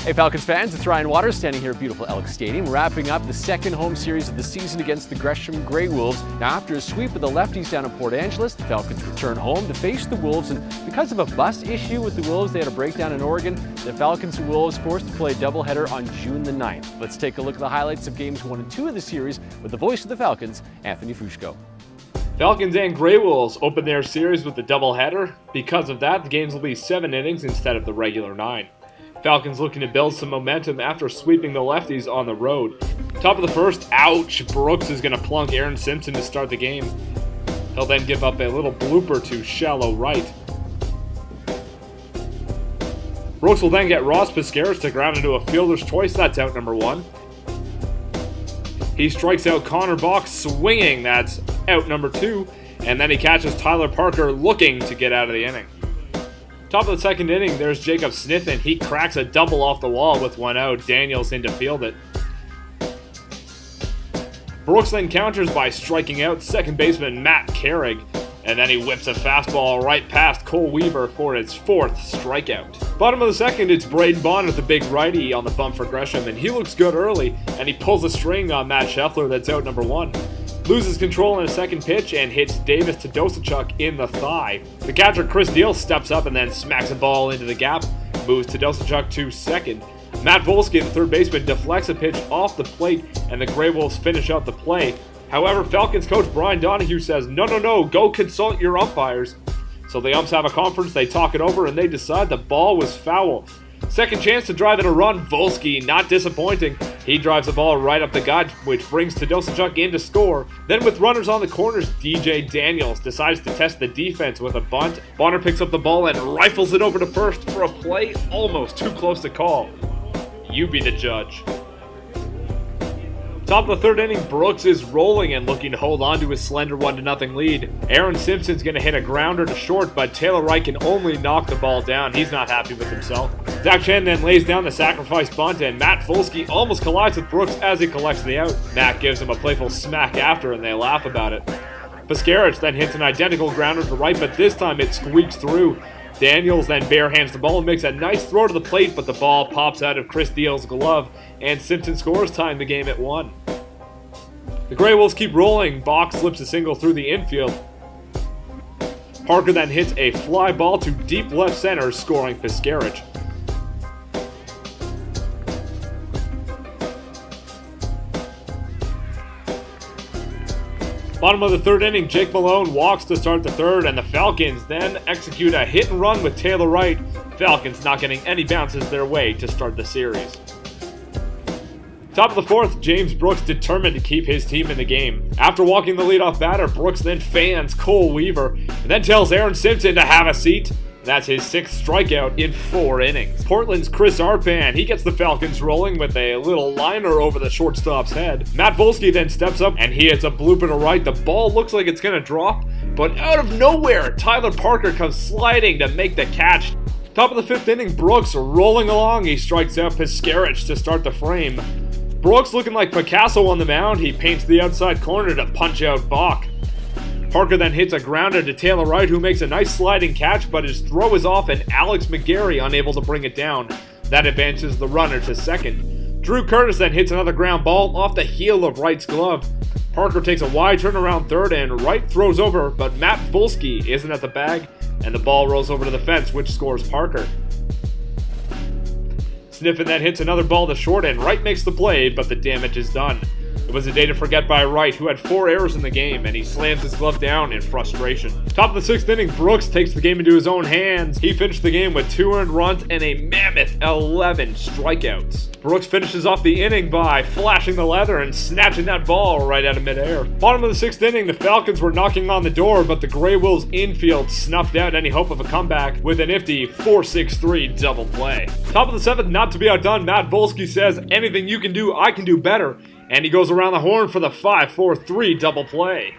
Hey Falcons fans, it's Ryan Waters standing here at beautiful Elk Stadium, wrapping up the second home series of the season against the Gresham Greywolves. Now after a sweep of the lefties down in Port Angeles, the Falcons return home to face the Wolves, and because of a bus issue with the Wolves, they had a breakdown in Oregon. The Falcons and Wolves forced to play a doubleheader on June the 9th. Let's take a look at the highlights of games 1 and 2 of the series with the voice of the Falcons, Anthony Fushko. Falcons and Greywolves open their series with a doubleheader. Because of that, the games will be 7 innings instead of the regular 9. Falcons looking to build some momentum after sweeping the lefties on the road. Top of the first, ouch! Brooks is going to plunk Aaron Simpson to start the game. He'll then give up a little blooper to shallow right. Brooks will then get Ross Piscaris to ground into a fielder's choice. That's out number 1. He strikes out Connor Bach swinging. That's out number 2. And then he catches Tyler Parker looking to get out of the inning. Top of the second inning, there's Jacob Sniffen. He cracks a double off the wall with 1 out. Daniels in to field it. Brooks then counters by striking out second baseman Matt Carrig. And then he whips a fastball right past Cole Weaver for his 4th strikeout. Bottom of the second, it's Braden Bond with the big righty on the bump for Gresham. And he looks good early, and he pulls a string on Matt Scheffler. That's out number 1. Loses control in a second pitch and hits Davis to Dosachuk in the thigh. The catcher Chris Deal steps up and then smacks a ball into the gap, moves to Dosachuk to second. Matt Volsky, the third baseman, deflects a pitch off the plate, and the Greywolves finish out the play. However, Falcons coach Brian Donahue says, no, go consult your umpires. So the umps have a conference, they talk it over, and they decide the ball was foul. Second chance to drive in a run, Volsky, not disappointing. He drives the ball right up the gut, which brings Tadosachuk in to score. Then with runners on the corners, DJ Daniels decides to test the defense with a bunt. Bonner picks up the ball and rifles it over to first for a play almost too close to call. You be the judge. Top of the third inning, Brooks is rolling and looking to hold on to his slender 1-0 lead. Aaron Simpson's going to hit a grounder to short, but Taylor Wright can only knock the ball down. He's not happy with himself. Zach Chen then lays down the sacrifice bunt, and Matt Volsky almost collides with Brooks as he collects the out. Matt gives him a playful smack after, and they laugh about it. Piscaris then hits an identical grounder to right, but this time it squeaks through. Daniels then barehands the ball and makes a nice throw to the plate, but the ball pops out of Chris Deal's glove, and Simpson scores, tying the game at 1. The Greywolves keep rolling. Bach slips a single through the infield. Parker then hits a fly ball to deep left center, scoring Piscaris. Bottom of the third inning, Jake Malone walks to start the third, and the Falcons then execute a hit and run with Taylor Wright. Falcons not getting any bounces their way to start the series. Top of the fourth, James Brooks determined to keep his team in the game. After walking the leadoff batter, Brooks then fans Cole Weaver, and then tells Aaron Simpson to have a seat. That's his 6th strikeout in 4 innings. Portland's Chris Arpan, he gets the Falcons rolling with a little liner over the shortstop's head. Matt Volsky then steps up and he hits a blooper to right. The ball looks like it's going to drop, but out of nowhere, Tyler Parker comes sliding to make the catch. Top of the 5th inning, Brooks rolling along. He strikes out Piscaris to start the frame. Brooks looking like Picasso on the mound. He paints the outside corner to punch out Bach. Parker then hits a grounder to Taylor Wright, who makes a nice sliding catch, but his throw is off and Alex McGarry unable to bring it down. That advances the runner to second. Drew Curtis then hits another ground ball off the heel of Wright's glove. Parker takes a wide turn around third and Wright throws over, but Matt Volsky isn't at the bag, and the ball rolls over to the fence, which scores Parker. Sniffen then hits another ball to short and Wright makes the play, but the damage is done. It was a day to forget by Wright, who had 4 errors in the game, and he slams his glove down in frustration. Top of the 6th inning, Brooks takes the game into his own hands. He finished the game with 2 earned runs and a mammoth 11 strikeouts. Brooks finishes off the inning by flashing the leather and snatching that ball right out of midair. Bottom of the 6th inning, the Falcons were knocking on the door, but the Greywolves infield snuffed out any hope of a comeback with a nifty 4-6-3 double play. Top of the 7th, not to be outdone, Matt Volsky says, "Anything you can do, I can do better." And he goes around the horn for the 5-4-3 double play.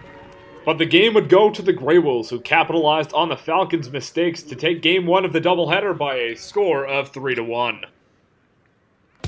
But the game would go to the Greywolves, who capitalized on the Falcons' mistakes to take Game 1 of the doubleheader by a score of 3-1.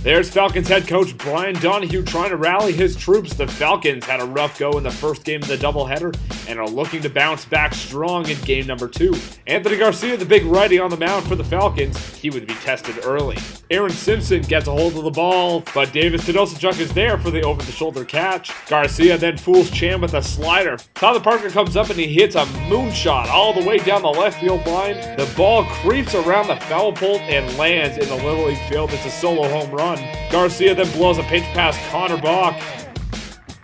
There's Falcons head coach Brian Donahue trying to rally his troops. The Falcons had a rough go in the first game of the doubleheader and are looking to bounce back strong in game number 2. Anthony Garcia, the big righty on the mound for the Falcons, he would be tested early. Aaron Simpson gets a hold of the ball, but Davis Tedosachuk is there for the over-the-shoulder catch. Garcia then fools Chan with a slider. Tyler Parker comes up and he hits a moonshot all the way down the left field line. The ball creeps around the foul pole and lands in the Little League field. It's a solo home run. Garcia then blows a pitch past Connor Bach.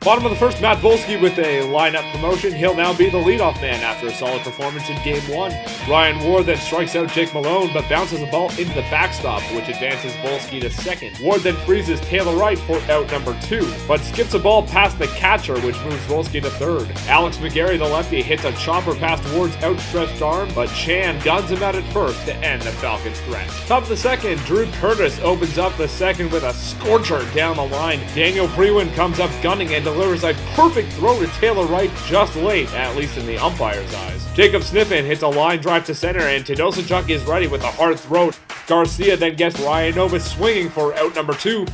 Bottom of the first, Matt Volsky with a lineup promotion. He'll now be the leadoff man after a solid performance in Game 1. Ryan Ward then strikes out Jake Malone, but bounces the ball into the backstop, which advances Volsky to second. Ward then freezes Taylor Wright for out number 2, but skips a ball past the catcher, which moves Volsky to third. Alex McGarry, the lefty, hits a chopper past Ward's outstretched arm, but Chan guns him out at first to end the Falcons' threat. Top of the second, Drew Curtis opens up the second with a scorcher down the line. Daniel Prewin comes up gunning and delivers a perfect throw to Taylor Wright just late, at least in the umpire's eyes. Jacob Sniffen hits a line drive to center, and Tedosachuk is ready with a hard throw. Garcia then gets Ryan Nova swinging for out number 2.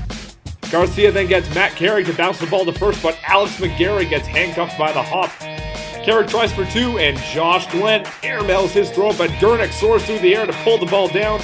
Garcia then gets Matt Carey to bounce the ball to first, but Alex McGarry gets handcuffed by the hop. Carey tries for 2, and Josh Glenn airmails his throw, but Gurnick soars through the air to pull the ball down.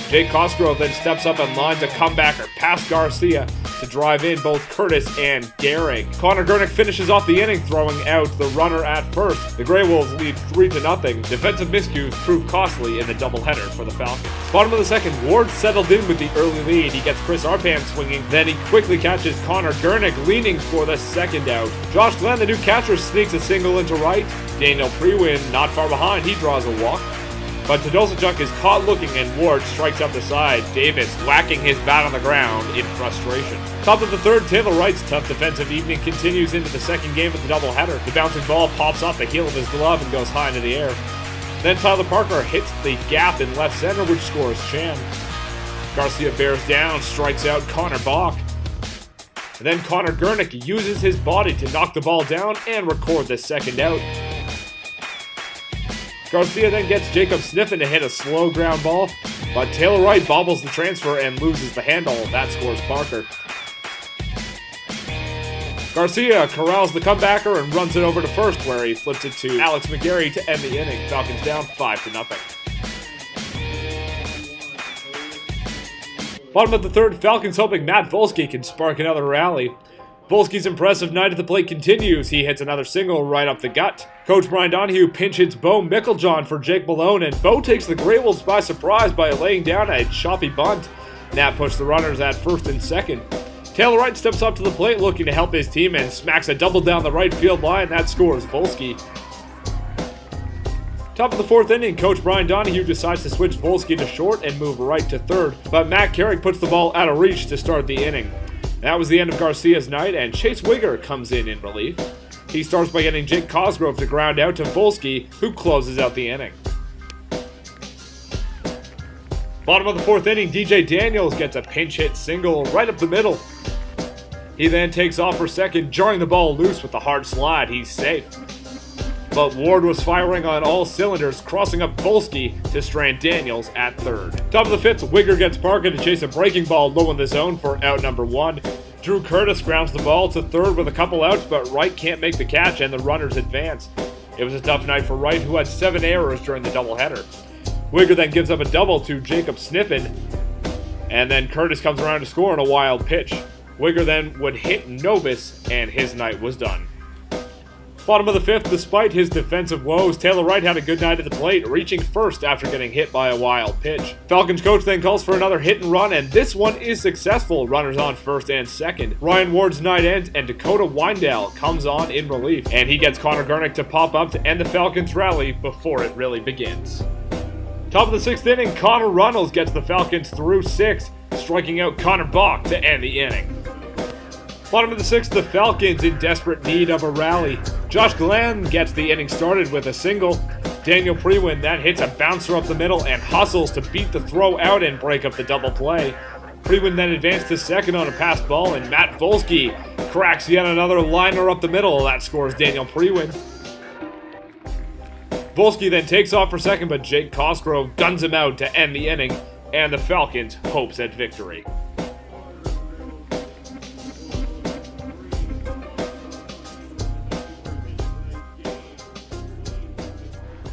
Jake Cosgrove then steps up and lines a comebacker past Garcia to drive in both Curtis and Gehrig. Connor Gurnick finishes off the inning throwing out the runner at first. The Greywolves lead 3-0. Defensive miscues prove costly in the doubleheader for the Falcons. Bottom of the second, Ward settled in with the early lead. He gets Chris Arpan swinging, then he quickly catches Connor Gurnick leaning for the second out. Josh Glenn, the new catcher, sneaks a single into right. Daniel Prewin not far behind, he draws a walk. But Tedosachuk is caught looking and Ward strikes up the side, Davis whacking his bat on the ground in frustration. Top of the third, Taylor Wright's tough defensive evening continues into the second game of the doubleheader. The bouncing ball pops off the heel of his glove and goes high into the air. Then Tyler Parker hits the gap in left center, which scores Chan. Garcia bears down, strikes out Connor Bach. And then Connor Gurnick uses his body to knock the ball down and record the second out. Garcia then gets Jacob Sniffen to hit a slow ground ball, but Taylor Wright bobbles the transfer and loses the handle. That scores Parker. Garcia corrals the comebacker and runs it over to first, where he flips it to Alex McGarry to end the inning. Falcons down 5-0. Bottom of the third, Falcons hoping Matt Volsky can spark another rally. Volsky's impressive night at the plate continues. He hits another single right up the gut. Coach Brian Donahue pinch hits Bo Micklejohn for Jake Malone, and Bo takes the Greywolves by surprise by laying down a choppy bunt. Nat pushed the runners at first and second. Taylor Wright steps up to the plate looking to help his team and smacks a double down the right field line. That scores Volsky. Top of the fourth inning, Coach Brian Donahue decides to switch Volsky to short and move Wright to third, but Matt Carey puts the ball out of reach to start the inning. That was the end of Garcia's night, and Chase Wigger comes in relief. He starts by getting Jake Cosgrove to ground out to Volsky, who closes out the inning. Bottom of the fourth inning, DJ Daniels gets a pinch hit single right up the middle. He then takes off for second, jarring the ball loose with a hard slide. He's safe. But Ward was firing on all cylinders, crossing up Volsky to strand Daniels at third. Top of the fifth, Wigger gets Parker to chase a breaking ball low in the zone for out number 1. Drew Curtis grounds the ball to third with a couple outs, but Wright can't make the catch and the runners advance. It was a tough night for Wright, who had 7 errors during the doubleheader. Wigger then gives up a double to Jacob Sniffen, and then Curtis comes around to score on a wild pitch. Wigger then would hit Novus, and his night was done. Bottom of the fifth, despite his defensive woes, Taylor Wright had a good night at the plate, reaching first after getting hit by a wild pitch. Falcons coach then calls for another hit and run, and this one is successful. Runners on first and second. Ryan Ward's night ends, and Dakota Windell comes on in relief, and he gets Connor Gurnick to pop up to end the Falcons' rally before it really begins. Top of the sixth inning, Connor Runnels gets the Falcons through 6, striking out Connor Bach to end the inning. Bottom of the sixth, the Falcons in desperate need of a rally. Josh Glenn gets the inning started with a single. Daniel Prewin then hits a bouncer up the middle and hustles to beat the throw out and break up the double play. Prewin then advanced to second on a passed ball, and Matt Volsky cracks yet another liner up the middle. That scores Daniel Prewin. Volsky then takes off for second, but Jake Cosgrove guns him out to end the inning, and the Falcons hopes at victory.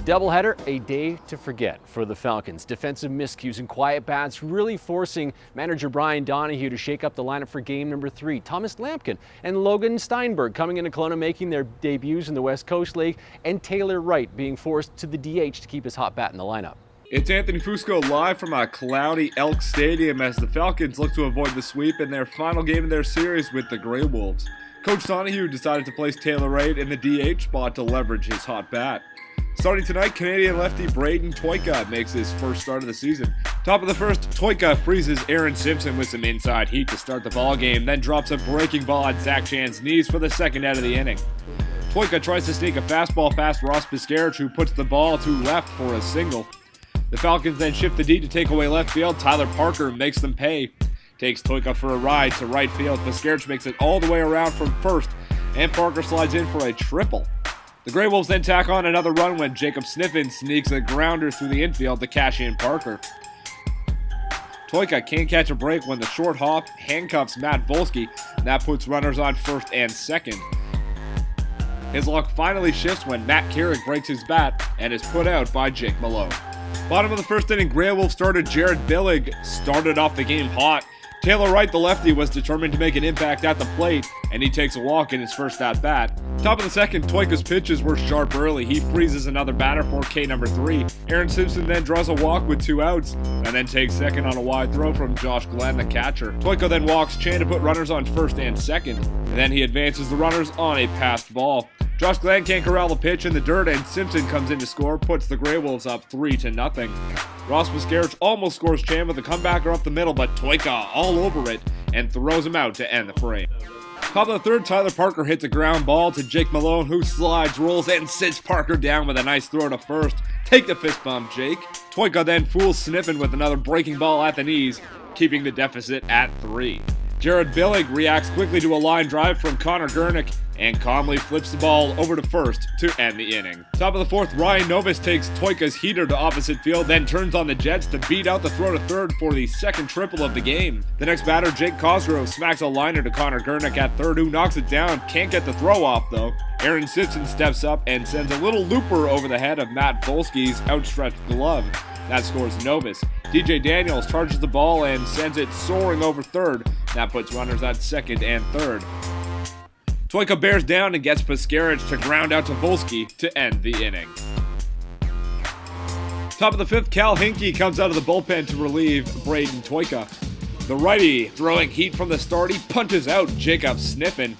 Doubleheader, a day to forget for the Falcons. Defensive miscues and quiet bats really forcing manager Brian Donahue to shake up the lineup for game number 3. Thomas Lampkin and Logan Steinberg coming into Kelowna making their debuts in the West Coast League, and Taylor Wright being forced to the DH to keep his hot bat in the lineup. It's Anthony Fusco live from a cloudy Elk Stadium as the Falcons look to avoid the sweep in their final game of their series with the Greywolves. Coach Donahue decided to place Taylor Wright in the DH spot to leverage his hot bat. Starting tonight, Canadian lefty Braden Toika makes his first start of the season. Top of the first, Toika freezes Aaron Simpson with some inside heat to start the ball game, then drops a breaking ball at Zach Chan's knees for the second out of the inning. Toika tries to sneak a fastball past Ross Piscarich, who puts the ball to left for a single. The Falcons then shift the D to take away left field. Tyler Parker makes them pay. Takes Toika for a ride to right field. Piscarich makes it all the way around from first, and Parker slides in for a triple. The Greywolves then tack on another run when Jacob Sniffen sneaks a grounder through the infield to cash in Parker. Toika can't catch a break when the short hop handcuffs Matt Volsky, and that puts runners on first and second. His luck finally shifts when Matt Carrick breaks his bat and is put out by Jake Malone. Bottom of the first inning, Greywolf starter Jared Billig started off the game hot. Taylor Wright, the lefty, was determined to make an impact at the plate, and he takes a walk in his first at-bat. Top of the second, Toika's pitches were sharp early. He freezes another batter for K number 3. Aaron Simpson then draws a walk with 2 outs, and then takes second on a wide throw from Josh Glenn, the catcher. Toika then walks Chan to put runners on first and second, and then he advances the runners on a passed ball. Josh Glenn can't corral the pitch in the dirt, and Simpson comes in to score, puts the Greywolves up 3-0. Ross Piscarich almost scores Chan with a comebacker up the middle, but Toika all over it and throws him out to end the frame. Top of the third, Tyler Parker hits a ground ball to Jake Malone, who slides, rolls, and sits Parker down with a nice throw to first. Take the fist bump, Jake. Toika then fools Sniffen with another breaking ball at the knees, keeping the deficit at 3. Jared Billig reacts quickly to a line drive from Connor Gurnick and calmly flips the ball over to first to end the inning. Top of the fourth, Ryan Novus takes Toika's heater to opposite field, then turns on the Jets to beat out the throw to third for the second triple of the game. The next batter, Jake Cosgrove, smacks a liner to Connor Gurnick at third, who knocks it down. Can't get the throw off, though. Aaron Simpson steps up and sends a little looper over the head of Matt Volsky's outstretched glove. That scores Novus. DJ Daniels charges the ball and sends it soaring over third. That puts runners at second and third. Toika bears down and gets Piscarich to ground out to Volsky to end the inning. Top of the fifth, Cal Hinkie comes out of the bullpen to relieve Braden Toika. The righty, throwing heat from the start, he punches out Jacob Sniffen.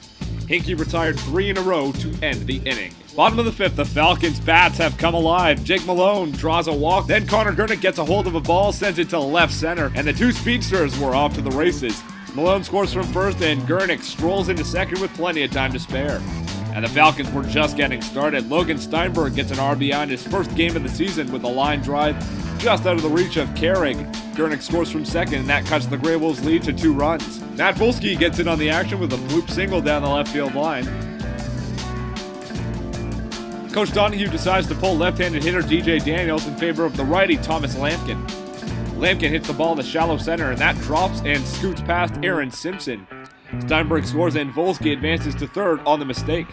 Hinkie retired 3 in a row to end the inning. Bottom of the fifth, the Falcons' bats have come alive. Jake Malone draws a walk, then Connor Gurnick gets a hold of a ball, sends it to left center, and the 2 speedsters were off to the races. Malone scores from first, and Gurnick strolls into second with plenty of time to spare. And the Falcons were just getting started. Logan Steinberg gets an RBI in his first game of the season with a line drive just out of the reach of Carrick. Gurnick scores from second, and that cuts the Greywolves' lead to 2 runs. Matt Volsky gets in on the action with a bloop single down the left field line. Coach Donahue decides to pull left-handed hitter DJ Daniels in favor of the righty Thomas Lampkin. Lampkin hits the ball in the shallow center, and that drops and scoots past Aaron Simpson. Steinberg scores, and Volsky advances to third on the mistake.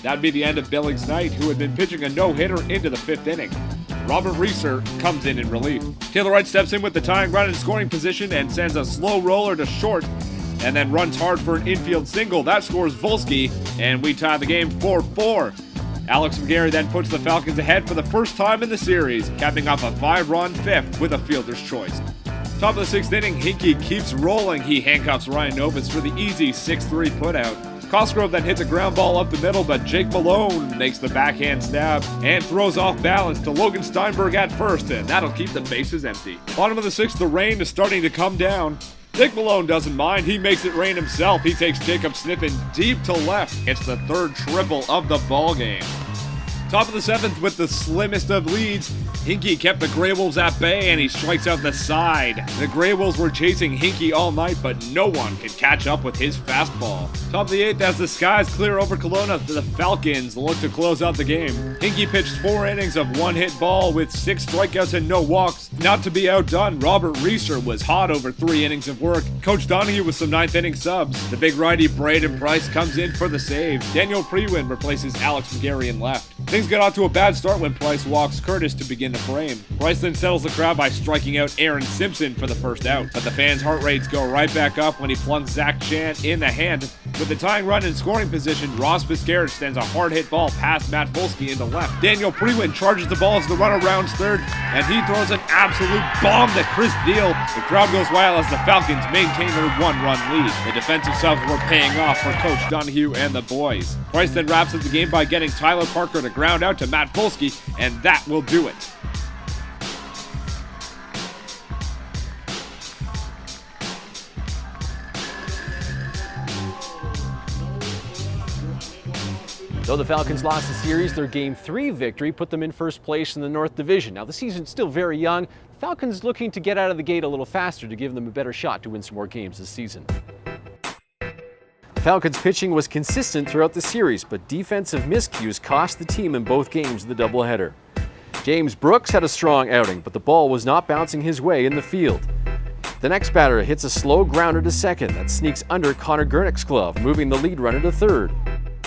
That'd be the end of Billings night, who had been pitching a no-hitter into the 5th inning. Robert Reeser comes in relief. Taylor Wright steps in with the tying run in scoring position and sends a slow roller to short, and then runs hard for an infield single. That scores Volsky, and we tie the game 4-4. Alex McGarry then puts the Falcons ahead for the first time in the series, capping off a 5-run 5th with a fielder's choice. Top of the 6th inning, Hinkie keeps rolling. He handcuffs Ryan Novus for the easy 6-3 putout. Cosgrove then hits a ground ball up the middle, but Jake Malone makes the backhand stab and throws off balance to Logan Steinberg at first, and that'll keep the bases empty. Bottom of the 6th, the rain is starting to come down. Jake Malone doesn't mind. He makes it rain himself. He takes Jacob Sniffen deep to left. It's the 3rd triple of the ballgame. Top of the 7th with the slimmest of leads, Hinkie kept the Greywolves at bay and he strikes out the side. The Greywolves were chasing Hinkie all night, but no one could catch up with his fastball. Top of the 8th, as the skies clear over Kelowna, the Falcons look to close out the game. Hinkie pitched 4 innings of 1-hit ball with 6 strikeouts and no walks. Not to be outdone, Robert Reeser was hot over 3 innings of work. Coach Donahue with some 9th inning subs. The big righty Braden Price comes in for the save. Daniel Prewin replaces Alex McGarry in left. Things get off to a bad start when Price walks Curtis to begin the frame. Price then settles the crowd by striking out Aaron Simpson for the first out, but the fans' heart rates go right back up when he plunks Zach Chan in the hand. With the tying run in scoring position, Ross Piscarich sends a hard-hit ball past Matt Volsky into left. Daniel Prewin charges the ball as the runner rounds third, and he throws an absolute bomb to Chris Deal. The crowd goes wild as the Falcons maintain their one-run lead. The defensive subs were paying off for Coach Donahue and the boys. Price then wraps up the game by getting Tyler Parker to ground out to Matt Volsky, and that will do it. Though the Falcons lost the series, their Game 3 victory put them in first place in the North Division. Now, the season's still very young. The Falcons looking to get out of the gate a little faster to give them a better shot to win some more games this season. The Falcons' pitching was consistent throughout the series, but defensive miscues cost the team in both games of the doubleheader. James Brooks had a strong outing, but the ball was not bouncing his way in the field. The next batter hits a slow grounder to second that sneaks under Connor Gurnick's glove, moving the lead runner to third.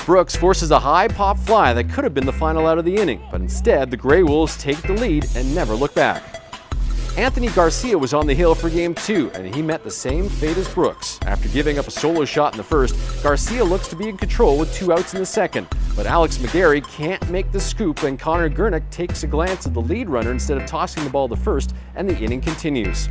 Brooks forces a high pop fly that could have been the final out of the inning, but instead the Greywolves take the lead and never look back. Anthony Garcia was on the hill for Game 2, and he met the same fate as Brooks. After giving up a solo shot in the first, Garcia looks to be in control with 2 outs in the second, but Alex McGarry can't make the scoop, and Connor Gurnick takes a glance at the lead runner instead of tossing the ball to first, and the inning continues.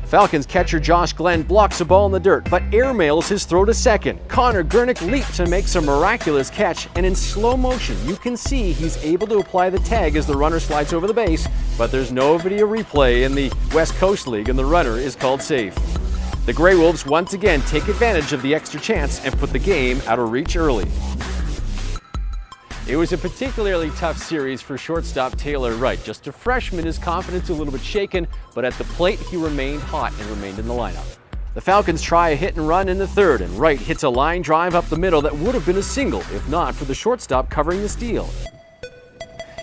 Falcons catcher Josh Glenn blocks a ball in the dirt, but airmails his throw to second. Connor Gurnick leaps and makes a miraculous catch, and in slow motion you can see he's able to apply the tag as the runner slides over the base, but there's no video replay in the West Coast League and the runner is called safe. The Greywolves once again take advantage of the extra chance and put the game out of reach early. It was a particularly tough series for shortstop Taylor Wright. Just a freshman, his confidence a little bit shaken, but at the plate he remained hot and remained in the lineup. The Falcons try a hit and run in the third, and Wright hits a line drive up the middle that would have been a single if not for the shortstop covering the steal.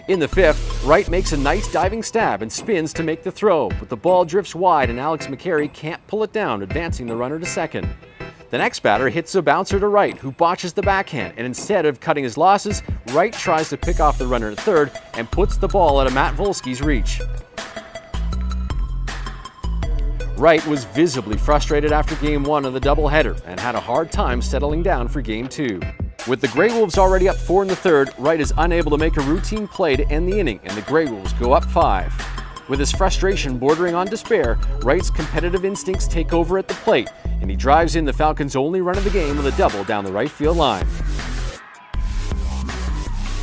In the fifth, Wright makes a nice diving stab and spins to make the throw, but the ball drifts wide and Alex McCary can't pull it down, advancing the runner to second. The next batter hits a bouncer to Wright, who botches the backhand, and instead of cutting his losses, Wright tries to pick off the runner at third and puts the ball out of Matt Volsky's reach. Wright was visibly frustrated after Game 1 of the doubleheader and had a hard time settling down for Game 2. With the Greywolves already up 4 in the third, Wright is unable to make a routine play to end the inning, and the Greywolves go up 5. With his frustration bordering on despair, Wright's competitive instincts take over at the plate, and he drives in the Falcons' only run of the game with a double down the right field line.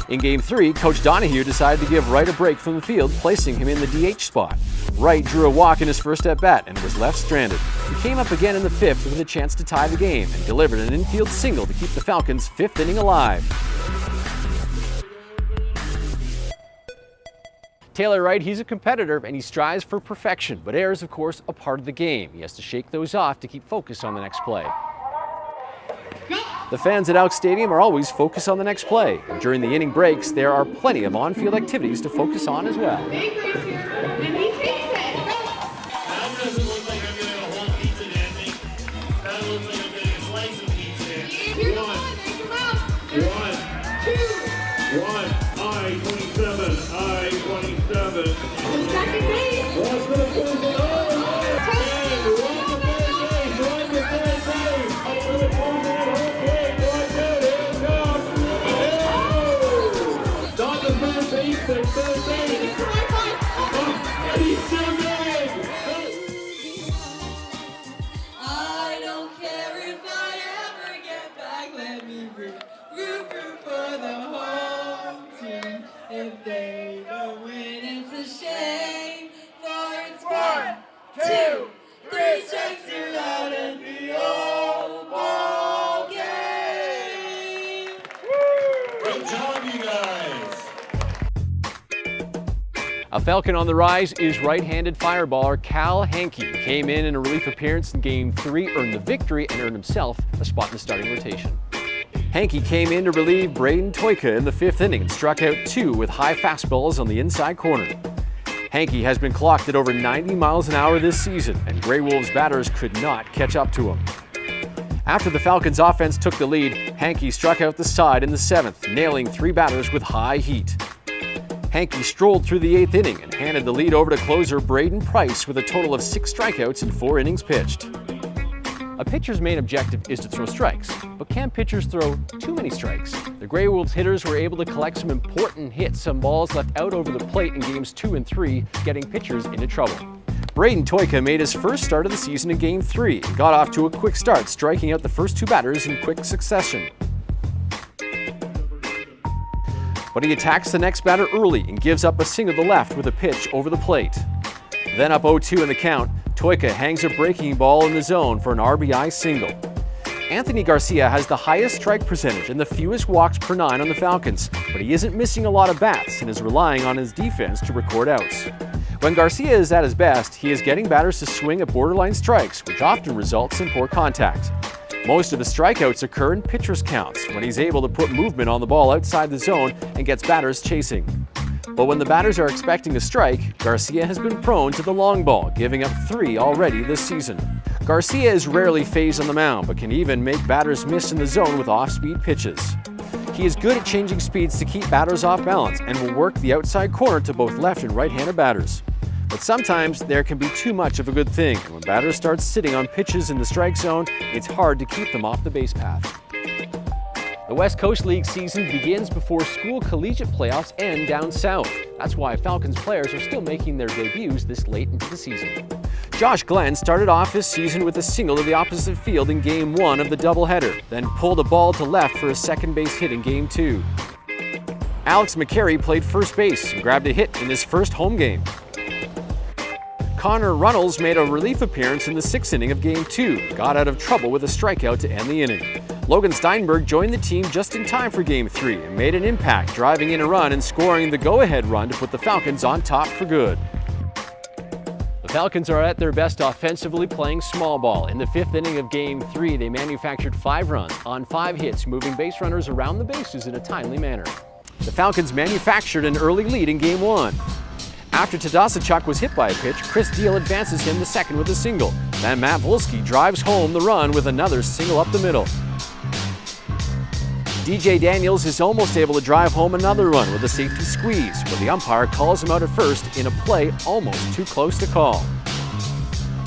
In Game 3, Coach Donahue decided to give Wright a break from the field, placing him in the DH spot. Wright drew a walk in his first at-bat and was left stranded. He came up again in the fifth with a chance to tie the game and delivered an infield single to keep the Falcons' fifth inning alive. Taylor Wright, he's a competitor and he strives for perfection, but error is, of course, a part of the game. He has to shake those off to keep focused on the next play. The fans at Elks Stadium are always focused on the next play, and during the inning breaks, there are plenty of on-field activities to focus on as well. If they don't win, it's a shame. For it's 1, 2, 3 strikes, you're out in the old ball game. Good job, you guys. A Falcon on the rise is right-handed fireballer Cal Hankey. He came in a relief appearance in Game 3, earned the victory, and earned himself a spot in the starting rotation. Hankey came in to relieve Braden Toyka in the 5th inning and struck out 2 with high fastballs on the inside corner. Hankey has been clocked at over 90 miles an hour this season, and Greywolves batters could not catch up to him. After the Falcons' offense took the lead, Hankey struck out the side in the 7th, nailing 3 batters with high heat. Hankey strolled through the 8th inning and handed the lead over to closer Braden Price with a total of 6 strikeouts in 4 innings pitched. A pitcher's main objective is to throw strikes, but can pitchers throw too many strikes? The Greywolves hitters were able to collect some important hits on balls left out over the plate in games 2 and 3, getting pitchers into trouble. Braden Toika made his first start of the season in Game 3 and got off to a quick start, striking out the first 2 batters in quick succession. But he attacks the next batter early and gives up a single to left with a pitch over the plate. Then up 0-2 in the count, Toika hangs a breaking ball in the zone for an RBI single. Anthony Garcia has the highest strike percentage and the fewest walks per 9 on the Falcons, but he isn't missing a lot of bats and is relying on his defense to record outs. When Garcia is at his best, he is getting batters to swing at borderline strikes, which often results in poor contact. Most of his strikeouts occur in pitcher's counts, when he's able to put movement on the ball outside the zone and gets batters chasing. But when the batters are expecting a strike, Garcia has been prone to the long ball, giving up 3 already this season. Garcia is rarely phased on the mound, but can even make batters miss in the zone with off-speed pitches. He is good at changing speeds to keep batters off balance and will work the outside corner to both left and right-handed batters. But sometimes there can be too much of a good thing, and when batters start sitting on pitches in the strike zone, it's hard to keep them off the base path. The West Coast League season begins before school collegiate playoffs end down south. That's why Falcons players are still making their debuts this late into the season. Josh Glenn started off his season with a single to the opposite field in Game 1 of the doubleheader, then pulled a ball to left for a second base hit in Game 2. Alex McCary played first base and grabbed a hit in his first home game. Connor Runnels made a relief appearance in the 6th inning of Game 2, got out of trouble with a strikeout to end the inning. Logan Steinberg joined the team just in time for Game 3 and made an impact, driving in a run and scoring the go-ahead run to put the Falcons on top for good. The Falcons are at their best offensively playing small ball. In the 5th inning of Game 3, they manufactured 5 runs on 5 hits, moving base runners around the bases in a timely manner. The Falcons manufactured an early lead in Game 1. After Tadasachuk was hit by a pitch, Chris Deal advances him to second with a single. Then Matt Volsky drives home the run with another single up the middle. DJ Daniels is almost able to drive home another run with a safety squeeze, but the umpire calls him out at first in a play almost too close to call.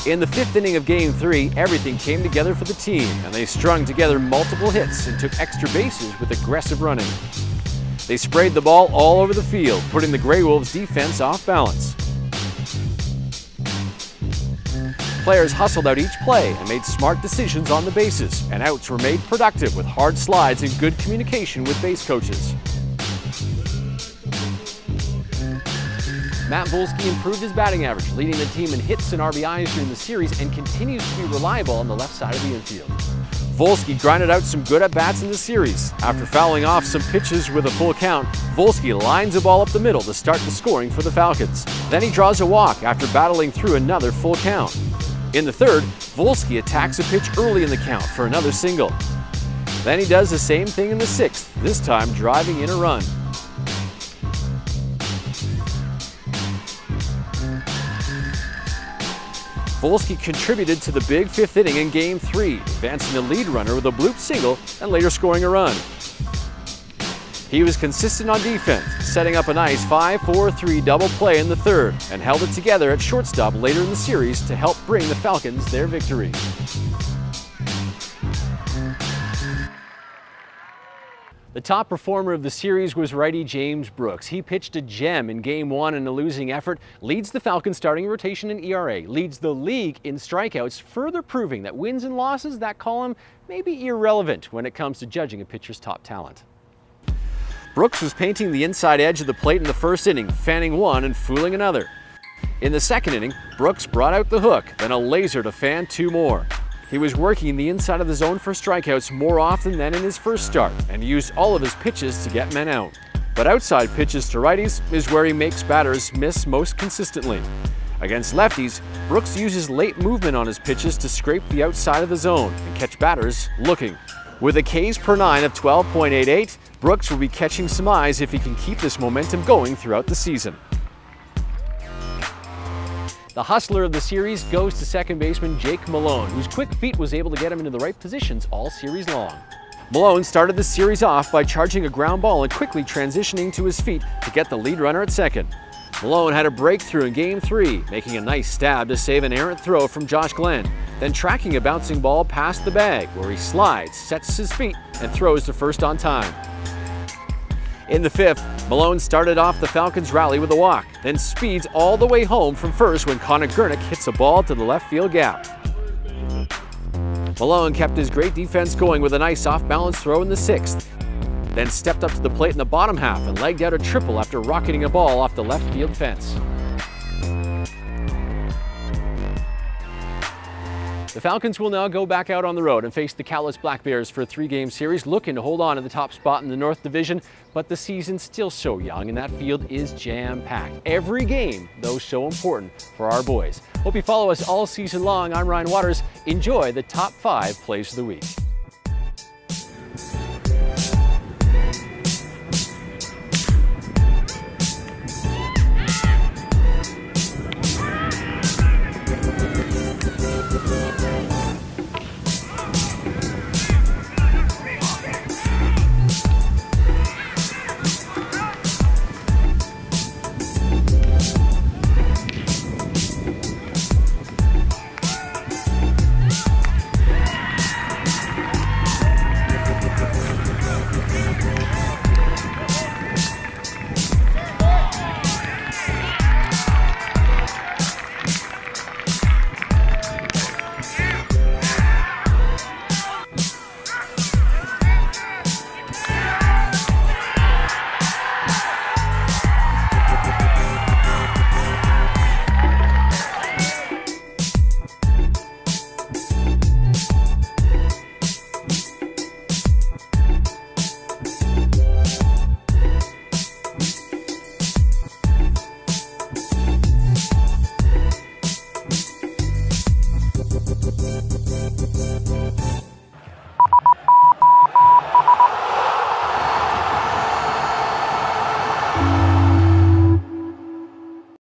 In the 5th inning of Game 3, everything came together for the team, and they strung together multiple hits and took extra bases with aggressive running. They sprayed the ball all over the field, putting the Greywolves' defense off balance. Players hustled out each play and made smart decisions on the bases, and outs were made productive with hard slides and good communication with base coaches. Matt Volsky improved his batting average, leading the team in hits and RBIs during the series, and continues to be reliable on the left side of the infield. Volsky grinded out some good at-bats in the series. After fouling off some pitches with a full count, Volsky lines a ball up the middle to start the scoring for the Falcons. Then he draws a walk after battling through another full count. In the 3rd, Volsky attacks a pitch early in the count for another single. Then he does the same thing in the 6th, this time driving in a run. Volsky contributed to the big 5th inning in Game 3, advancing the lead runner with a bloop single and later scoring a run. He was consistent on defense, setting up a nice 5-4-3 double play in the 3rd and held it together at shortstop later in the series to help bring the Falcons their victory. The top performer of the series was righty James Brooks. He pitched a gem in Game 1 in a losing effort, leads the Falcons starting rotation in ERA, leads the league in strikeouts, further proving that wins and losses, that column, may be irrelevant when it comes to judging a pitcher's top talent. Brooks was painting the inside edge of the plate in the 1st inning, fanning one and fooling another. In the 2nd inning, Brooks brought out the hook, then a laser to fan 2 more. He was working the inside of the zone for strikeouts more often than in his first start and used all of his pitches to get men out. But outside pitches to righties is where he makes batters miss most consistently. Against lefties, Brooks uses late movement on his pitches to scrape the outside of the zone and catch batters looking. With a Ks per 9 of 12.88, Brooks will be catching some eyes if he can keep this momentum going throughout the season. The hustler of the series goes to second baseman Jake Malone, whose quick feet was able to get him into the right positions all series long. Malone started the series off by charging a ground ball and quickly transitioning to his feet to get the lead runner at second. Malone had a breakthrough in Game 3, making a nice stab to save an errant throw from Josh Glenn, then tracking a bouncing ball past the bag, where he slides, sets his feet, and throws to first on time. In the fifth, Malone started off the Falcons' rally with a walk, then speeds all the way home from first when Connor Gurnick hits a ball to the left field gap. Malone kept his great defense going with a nice off-balance throw in the sixth, then stepped up to the plate in the bottom half and legged out a triple after rocketing a ball off the left field fence. The Falcons will now go back out on the road and face the Cowlitz Black Bears for a 3-game series, looking to hold on to the top spot in the North Division, but the season's still so young and that field is jam-packed. Every game, though, so important for our boys. Hope you follow us all season long. I'm Ryan Waters. Enjoy the top 5 plays of the week.